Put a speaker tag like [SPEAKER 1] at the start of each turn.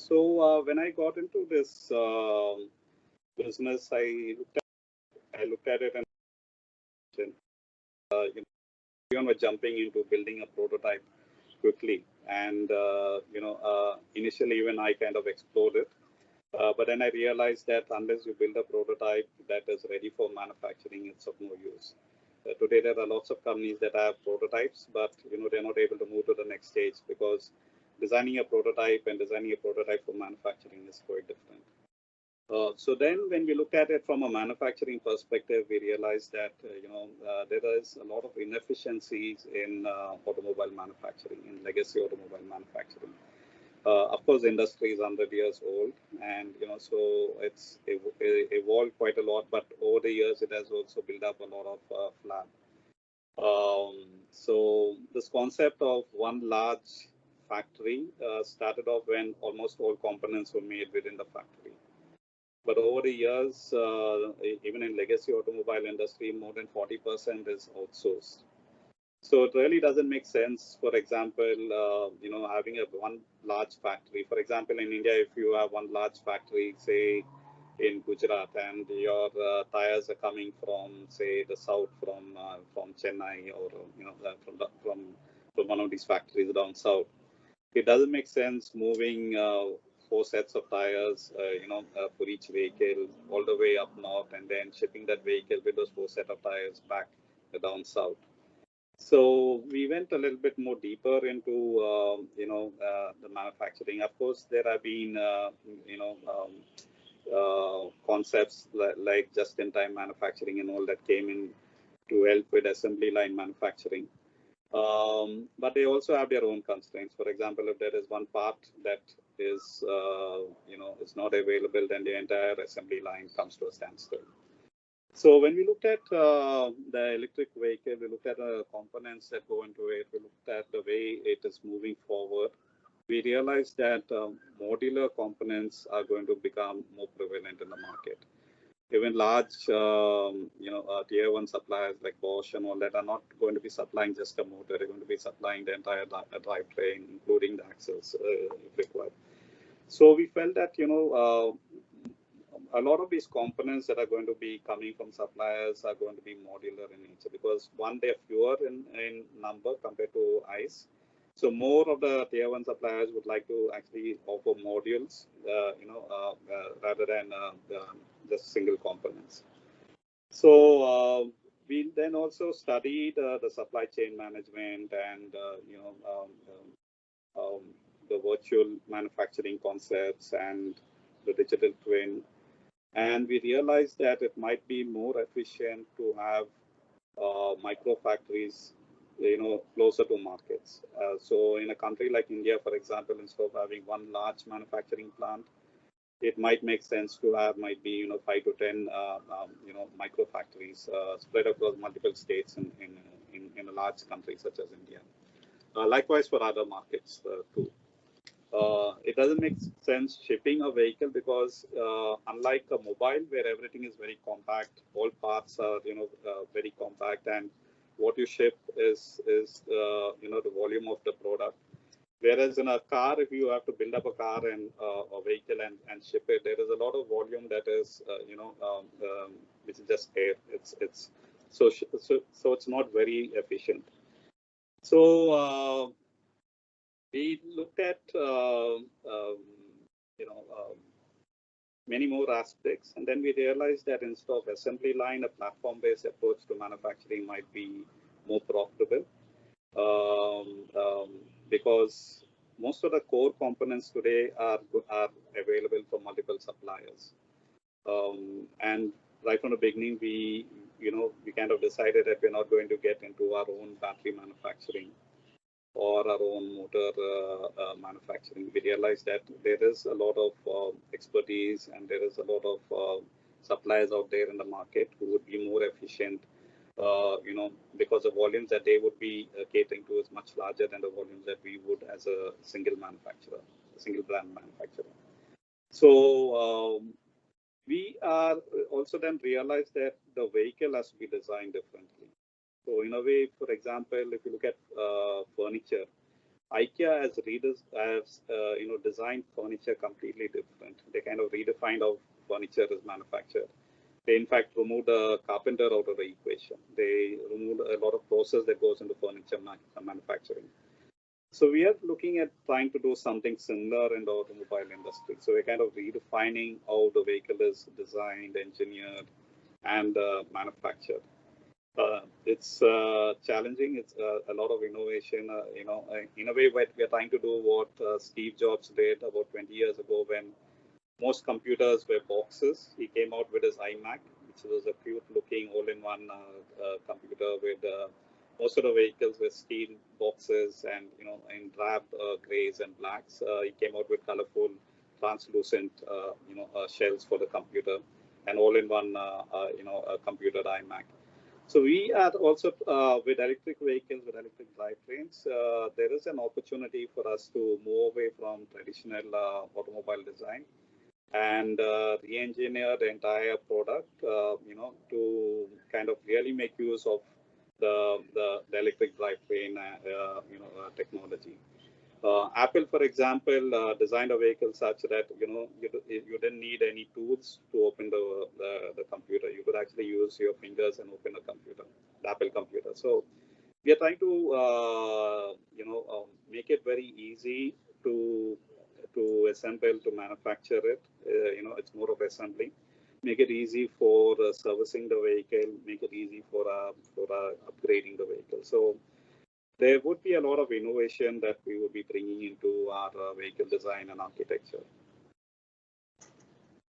[SPEAKER 1] So when I got into this business, I looked at it and everyone was jumping into building a prototype quickly. And initially even I kind of explored it. But then I realized that unless you build a prototype that is ready for manufacturing, it's of no use. Today there are lots of companies that have prototypes, but they're not able to move to the next stage because designing a prototype and designing a prototype for manufacturing is quite different. So then when we look at it from a manufacturing perspective, we realize that, there is a lot of inefficiencies in automobile manufacturing, in legacy automobile manufacturing. Of course, the industry is 100 years old, and so it's evolved quite a lot. But over the years, it has also built up a lot of flab. So this concept of one large factory started off when almost all components were made within the factory. But over the years, even in legacy automobile industry, more than 40% is outsourced. So it really doesn't make sense, for example, having one large factory. For example, in India, if you have one large factory, say in Gujarat, and your tires are coming from, say, the south, from Chennai, or from one of these factories down south, it doesn't make sense moving 4 sets of tires, for each vehicle all the way up north, and then shipping that vehicle with those 4 sets of tires back down south. So we went a little bit more deeper into, the manufacturing. Of course, there have been, concepts like just-in-time manufacturing and all that came in to help with assembly line manufacturing. But they also have their own constraints. For example, if there is one part that is, is not available, then the entire assembly line comes to a standstill. So when we looked at the electric vehicle, we looked at the components that go into it, we looked at the way it is moving forward. We realized that modular components are going to become more prevalent in the market. Even large, tier 1 suppliers like Bosch and all that are not going to be supplying just a motor. They're going to be supplying the entire drivetrain, including the axles if required. So we felt that, a lot of these components that are going to be coming from suppliers are going to be modular in nature because, one, they're fewer in number compared to ICE. So more of the tier 1 suppliers would like to actually offer modules, rather than just single components. So we then also studied the supply chain management and the virtual manufacturing concepts and the digital twin. And we realized that it might be more efficient to have micro factories, closer to markets. So in a country like India, for example, instead of having one large manufacturing plant, it might make sense to have 5 to 10 micro factories spread across multiple states in a large country such as India. Likewise for other markets too. It doesn't make sense shipping a vehicle because unlike a mobile where everything is very compact, all parts are very compact, and what you ship is the volume of the product. Whereas in a car, if you have to build up a car and a vehicle and ship it, there is a lot of volume that is which is just air. So it's not very efficient. So we looked at many more aspects, and then we realized that instead of assembly line, a platform-based approach to manufacturing might be more profitable, because most of the core components today are available from multiple suppliers, and right from the beginning, we kind of decided that we're not going to get into our own battery manufacturing or our own motor manufacturing. We realized that there is a lot of expertise and there is a lot of suppliers out there in the market who would be more efficient, because the volumes that they would be catering to is much larger than the volumes that we would as a single manufacturer, a single brand manufacturer. So we are also then realized that the vehicle has to be designed differently. So in a way, for example, if you look at furniture, IKEA has designed furniture completely different. They kind of redefined how furniture is manufactured. They in fact removed a carpenter out of the equation. They removed a lot of process that goes into furniture manufacturing. So we are looking at trying to do something similar in the automobile industry. So we're kind of redefining how the vehicle is designed, engineered, and manufactured. It's challenging. It's a lot of innovation. In a way, what we are trying to do what Steve Jobs did about 20 years ago when most computers were boxes. He came out with his iMac, which was a cute-looking all-in-one computer with most of the vehicles were steel boxes and in drab grays and blacks. He came out with colorful, translucent shells for the computer, and all-in-one computer iMac. So we are also with electric vehicles, with electric drivetrains, there is an opportunity for us to move away from traditional automobile design and re-engineer the entire product, to kind of really make use of the electric drivetrain, technology. Apple, for example, designed a vehicle such that you didn't need any tools to open the computer. You could actually use your fingers and open a computer, the Apple computer. So we are trying to make it very easy to assemble, to manufacture it. It's more of assembly. Make it easy for servicing the vehicle. Make it easy for upgrading the vehicle. So there would be a lot of innovation that we would be bringing into our vehicle design and architecture.